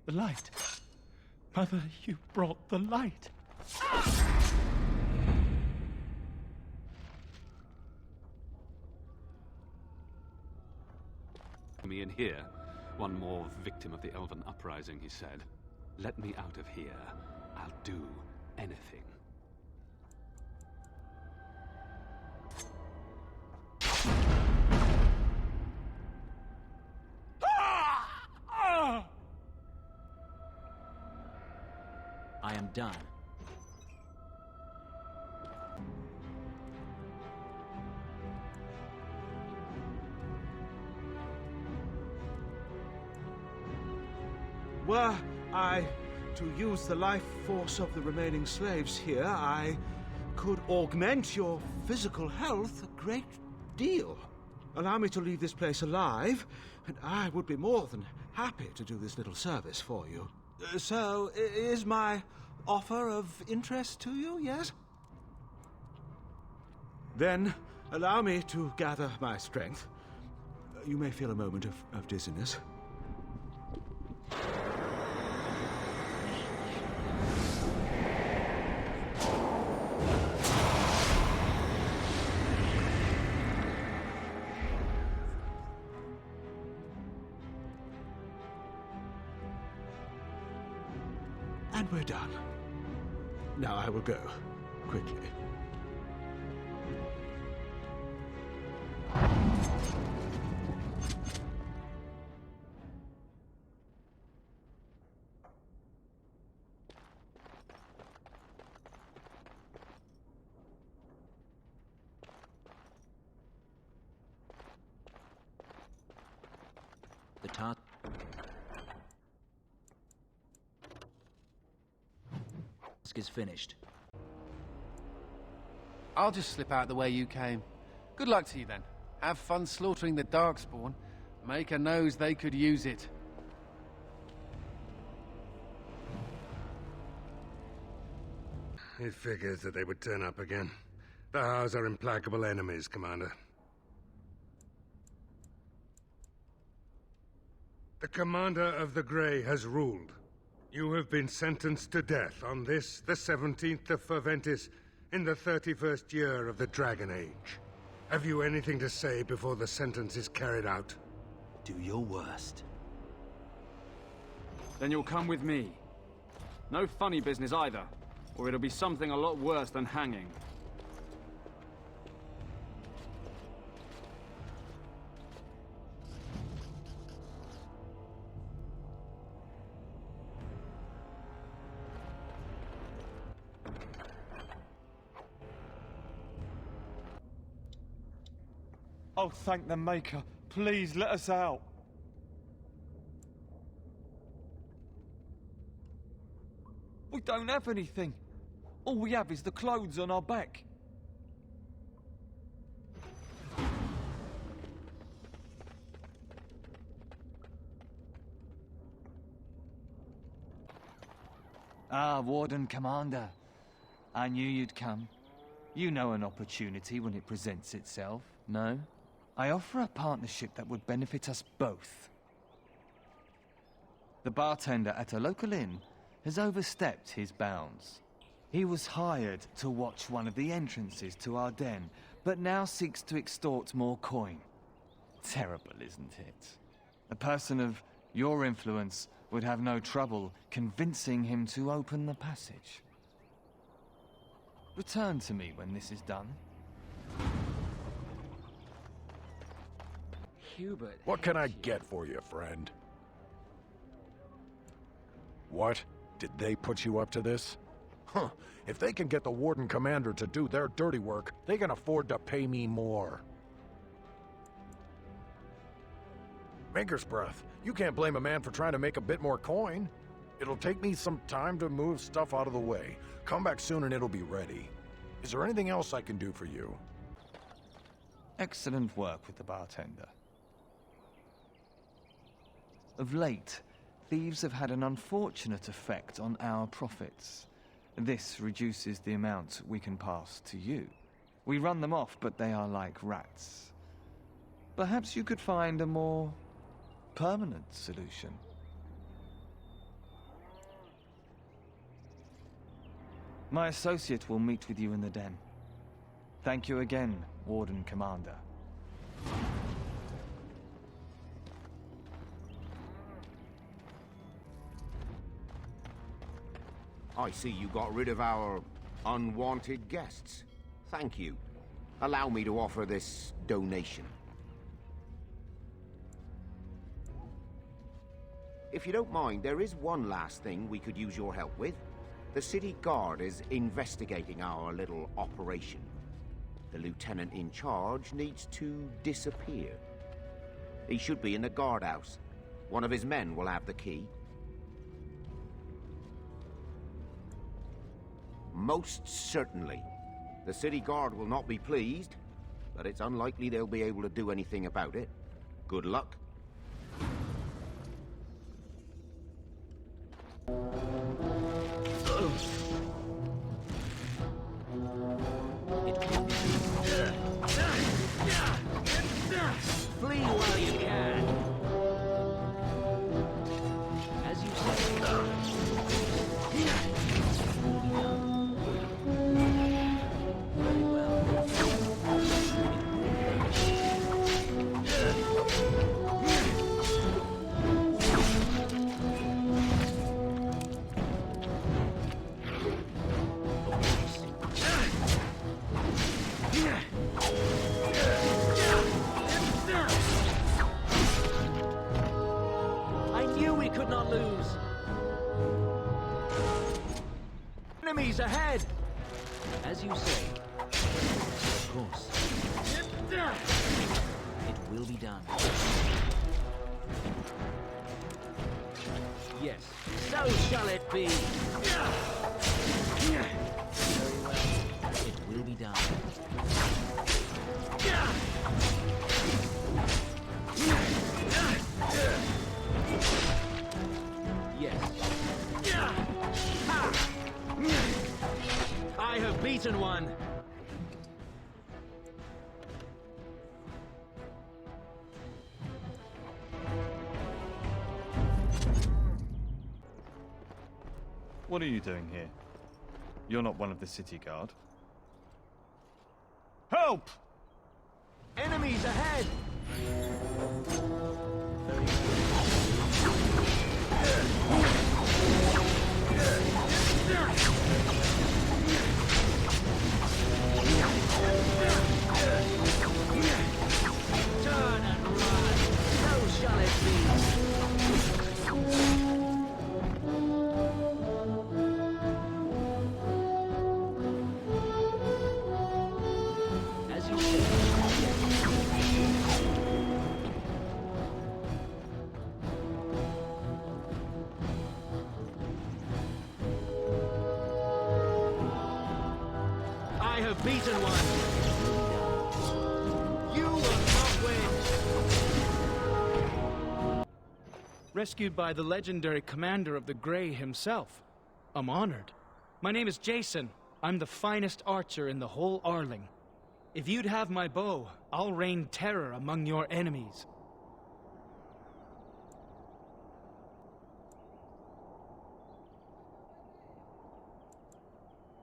The light. Mother, you brought the light. Me in here. One more victim of the Elven Uprising, he said. Let me out of here. I'll do anything. I am done. Were I to use the life force of the remaining slaves here, I could augment your physical health a great deal. Allow me to leave this place alive, and I would be more than happy to do this little service for you. So, is my offer of interest to you, yes? Then, allow me to gather my strength. You may feel a moment of dizziness. And we're done. Now I will go, quickly. The task is finished. I'll just slip out the way you came. Good luck to you then. Have fun slaughtering the Darkspawn. Make a nose they could use it. It figures that they would turn up again. The Haus are implacable enemies, Commander. The Commander of the Grey has ruled. You have been sentenced to death on this, the 17th of Ferventis, in the 31st year of the Dragon Age. Have you anything to say before the sentence is carried out? Do your worst. Then you'll come with me. No funny business either, or it'll be something a lot worse than hanging. Oh, thank the Maker. Please, let us out. We don't have anything. All we have is the clothes on our back. Ah, Warden Commander. I knew you'd come. You know an opportunity when it presents itself, no? I offer a partnership that would benefit us both. The bartender at a local inn has overstepped his bounds. He was hired to watch one of the entrances to our den, but now seeks to extort more coin. Terrible, isn't it? A person of your influence would have no trouble convincing him to open the passage. Return to me when this is done. Hubert, what can I get for you, friend? What? Did they put you up to this? Huh. If they can get the Warden Commander to do their dirty work, they can afford to pay me more. Maker's Breath, you can't blame a man for trying to make a bit more coin. It'll take me some time to move stuff out of the way. Come back soon and it'll be ready. Is there anything else I can do for you? Excellent work with the bartender. Of late, thieves have had an unfortunate effect on our profits. This reduces the amount we can pass to you. We run them off, but they are like rats. Perhaps you could find a more permanent solution. My associate will meet with you in the den. Thank you again, Warden Commander. I see you got rid of our unwanted guests. Thank you. Allow me to offer this donation. If you don't mind, there is one last thing we could use your help with. The city guard is investigating our little operation. The lieutenant in charge needs to disappear. He should be in the guardhouse. One of his men will have the key. Most certainly. The city guard will not be pleased, but it's unlikely they'll be able to do anything about it. Good luck. Flee while you can. As you could not lose. Enemies ahead! As you say. Of course. It will be done. Yes, so shall it be. Very well. It will be done. Yes. Ha! I have beaten one. What are you doing here? You're not one of the city guard. Help! Enemies ahead! Turn and run! So shall it be! As you say. I have beaten one. You will not win. Rescued by the legendary commander of the Grey himself. I'm honored. My name is Jason. I'm the finest archer in the whole Arling. If you'd have my bow, I'll rain terror among your enemies.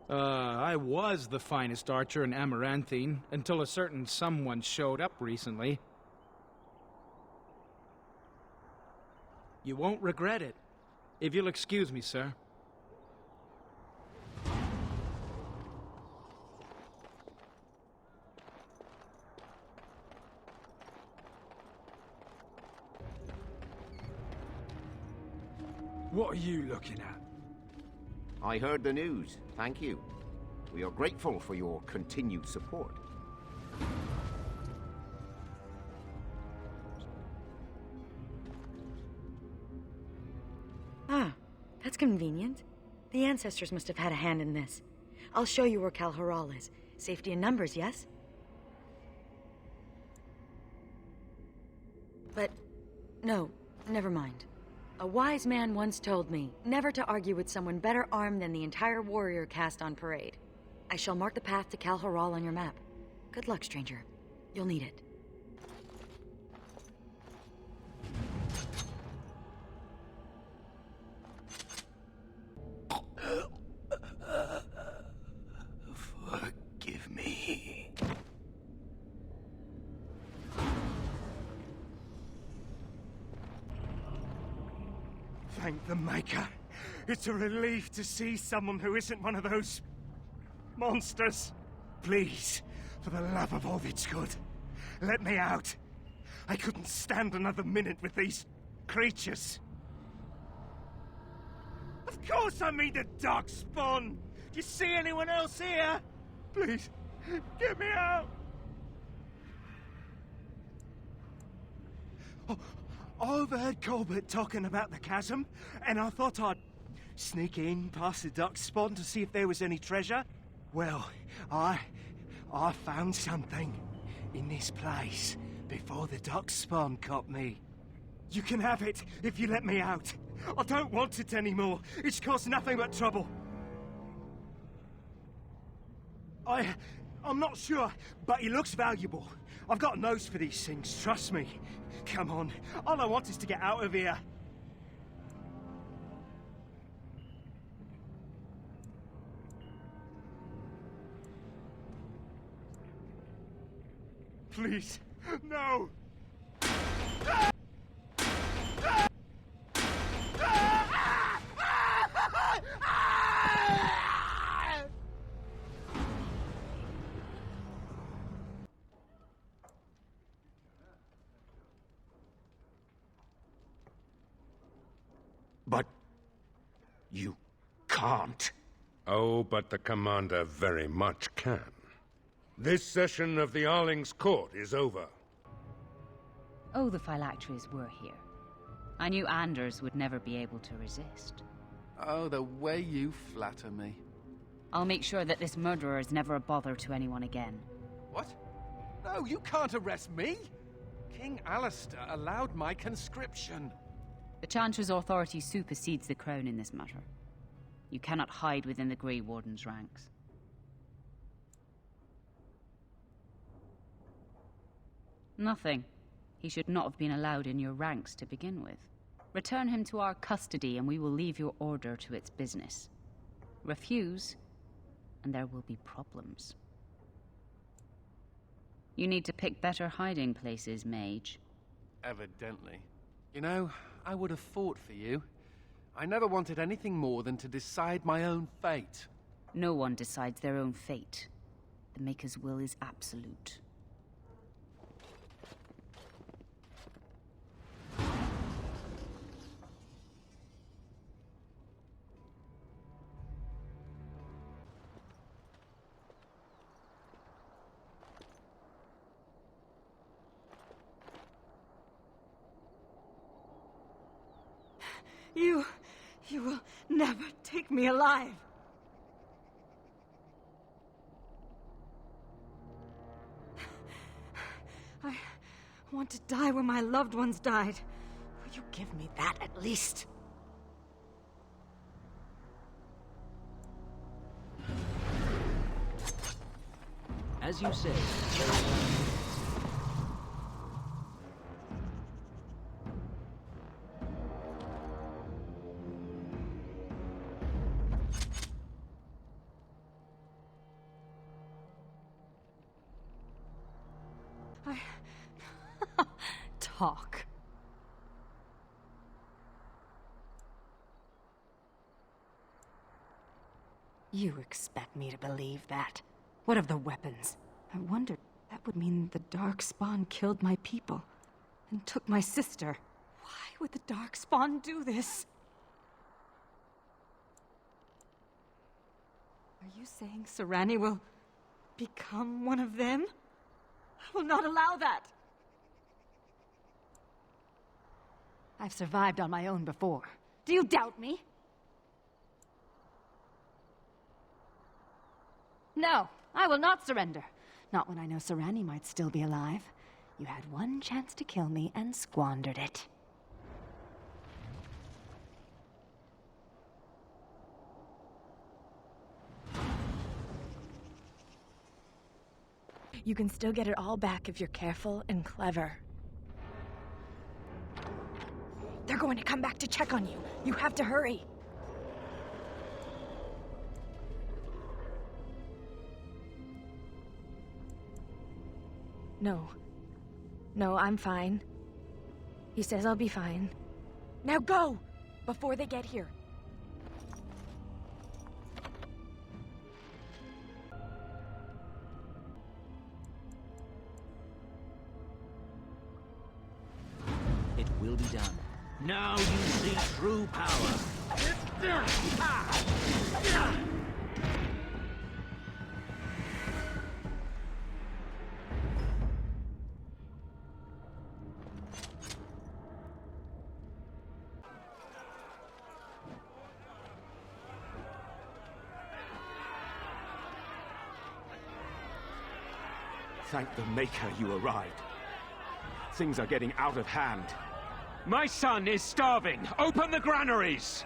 I was the finest archer in Amaranthine, until a certain someone showed up recently. You won't regret it, if you'll excuse me, sir. What are you looking at? I heard the news. Thank you. We are grateful for your continued support. Ah, that's convenient. The ancestors must have had a hand in this. I'll show you where Kalharal is. Safety in numbers, yes? But, no, never mind. A wise man once told me never to argue with someone better armed than the entire warrior caste on parade. I shall mark the path to Kalharal on your map. Good luck, stranger. You'll need it. Forgive me. Thank the Maker. It's a relief to see someone who isn't one of those monsters. Please, for the love of all that's good, let me out. I couldn't stand another minute with these creatures. Of course I mean the darkspawn! Do you see anyone else here? Please, get me out! Oh, I overheard Colbert talking about the chasm, and I thought I'd sneak in past the darkspawn to see if there was any treasure. Well, I found something in this place before the darkspawn caught me. You can have it if you let me out. I don't want it anymore. It's caused nothing but trouble. I'm not sure, but it looks valuable. I've got a nose for these things, trust me. Come on, all I want is to get out of here. Please, no! But you can't. Oh, but the commander very much can. This session of the Arling's court is over. Oh, the phylacteries were here. I knew Anders would never be able to resist. Oh, the way you flatter me. I'll make sure that this murderer is never a bother to anyone again. What? No, you can't arrest me! King Alistair allowed my conscription. The Chancellor's authority supersedes the Crown in this matter. You cannot hide within the Grey Warden's ranks. Nothing. He should not have been allowed in your ranks to begin with. Return him to our custody and we will leave your order to its business. Refuse, and there will be problems. You need to pick better hiding places, mage. Evidently. You know, I would have fought for you. I never wanted anything more than to decide my own fate. No one decides their own fate. The Maker's will is absolute. You will never take me alive. I want to die where my loved ones died. Will you give me that at least? As you say. Talk. You expect me to believe that? What of the weapons? I wondered, that would mean the Darkspawn killed my people and took my sister. Why would the Darkspawn do this? Are you saying Serani will become one of them? I will not allow that! I've survived on my own before. Do you doubt me? No, I will not surrender. Not when I know Serani might still be alive. You had one chance to kill me and squandered it. You can still get it all back if you're careful and clever. They're going to come back to check on you. You have to hurry. No. No, I'm fine. He says I'll be fine. Now go! Before they get here. will be done. Now you see true power. Thank the Maker you arrived. Things are getting out of hand. My son is starving! Open the granaries!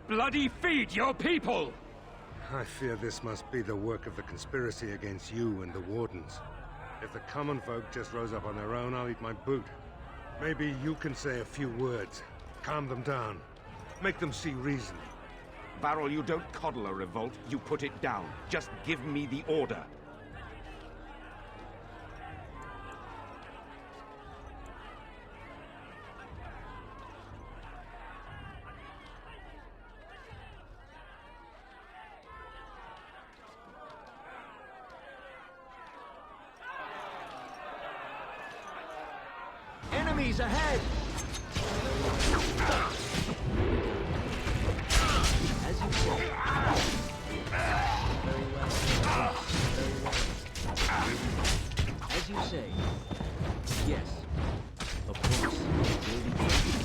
Bloody feed your people! I fear this must be the work of the conspiracy against you and the Wardens. If the common folk just rose up on their own, I'll eat my boot. Maybe you can say a few words. Calm them down. Make them see reason. Barrel, you don't coddle a revolt, you put it down. Just give me the order. Enemies ahead! As you say. Very well. Very well. As you say. Yes. Of course.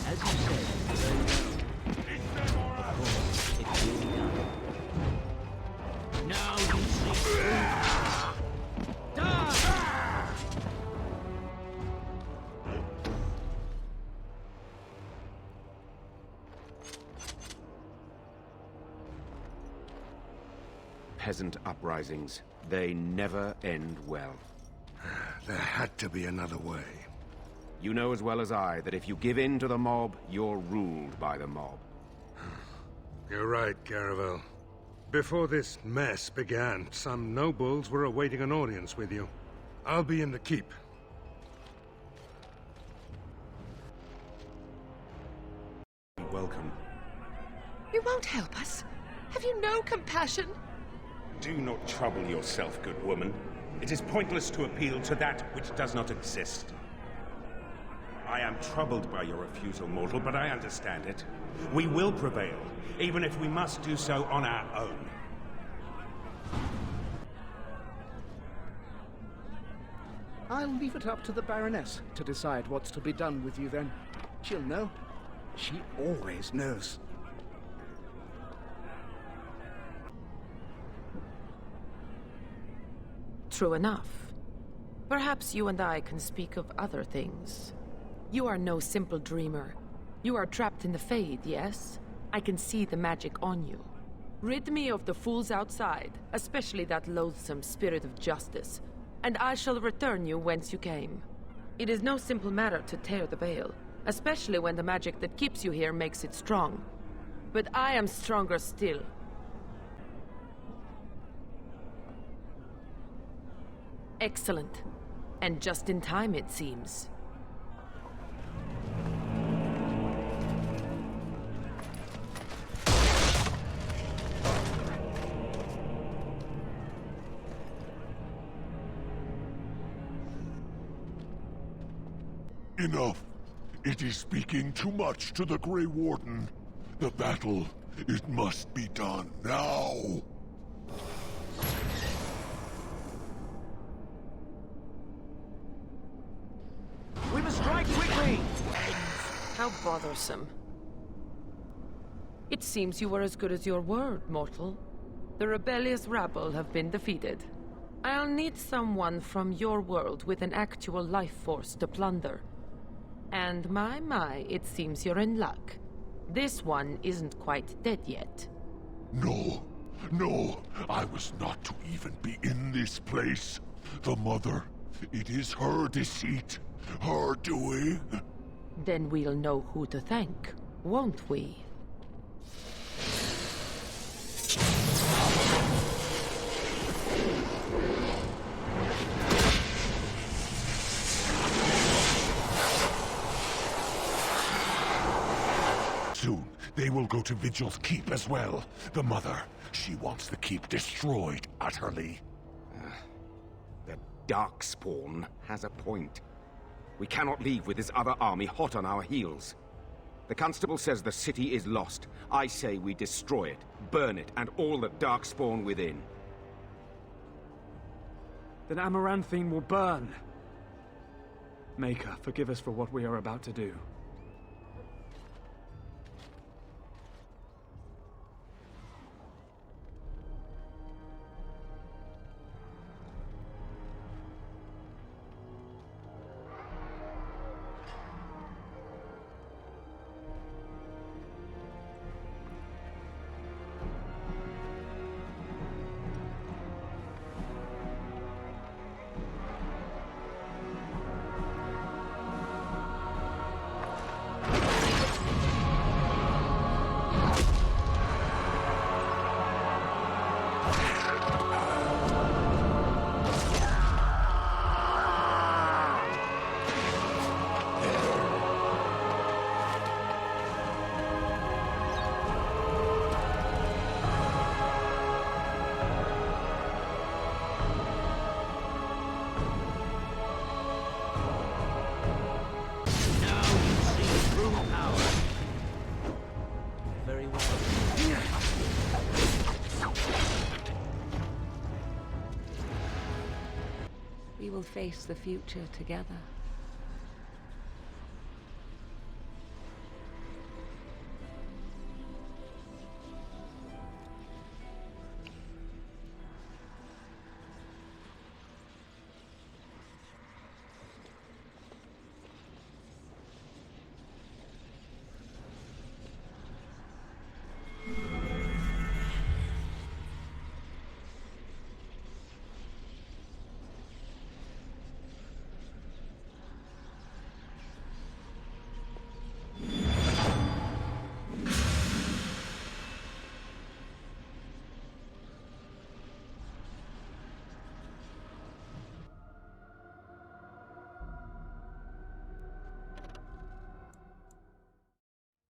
As you say. Very well. Of course. It will be done. Now you see. Die! Peasant uprisings. They never end well. There had to be another way. You know as well as I that if you give in to the mob, you're ruled by the mob. You're right, Caravel. Before this mess began, some nobles were awaiting an audience with you. I'll be in the keep. Welcome. You won't help us? Have you no compassion? Do not trouble yourself, good woman. It is pointless to appeal to that which does not exist. I am troubled by your refusal, mortal, but I understand it. We will prevail, even if we must do so on our own. I'll leave it up to the Baroness to decide what's to be done with you then. She'll know. She always knows. True enough. Perhaps you and I can speak of other things. You are no simple dreamer. You are trapped in the Fade, yes? I can see the magic on you. Rid me of the fools outside, especially that loathsome spirit of justice, and I shall return you whence you came. It is no simple matter to tear the veil, especially when the magic that keeps you here makes it strong. But I am stronger still. Excellent. And just in time, it seems. Enough. It is speaking too much to the Grey Warden. The battle, it must be done now. We must strike quickly! How bothersome. It seems you were as good as your word, mortal. The rebellious rabble have been defeated. I'll need someone from your world with an actual life force to plunder. And my, it seems you're in luck. This one isn't quite dead yet. No, I was not to even be in this place. The Mother, it is her deceit, her doing. Then we'll know who to thank, won't we? Soon, they will go to Vigil's keep as well. The Mother, she wants the keep destroyed utterly. The Darkspawn has a point. We cannot leave with this other army hot on our heels. The Constable says the city is lost. I say we destroy it, burn it, and all the darkspawn within. Then Amaranthine will burn. Maker, forgive us for what we are about to do. We will face the future together.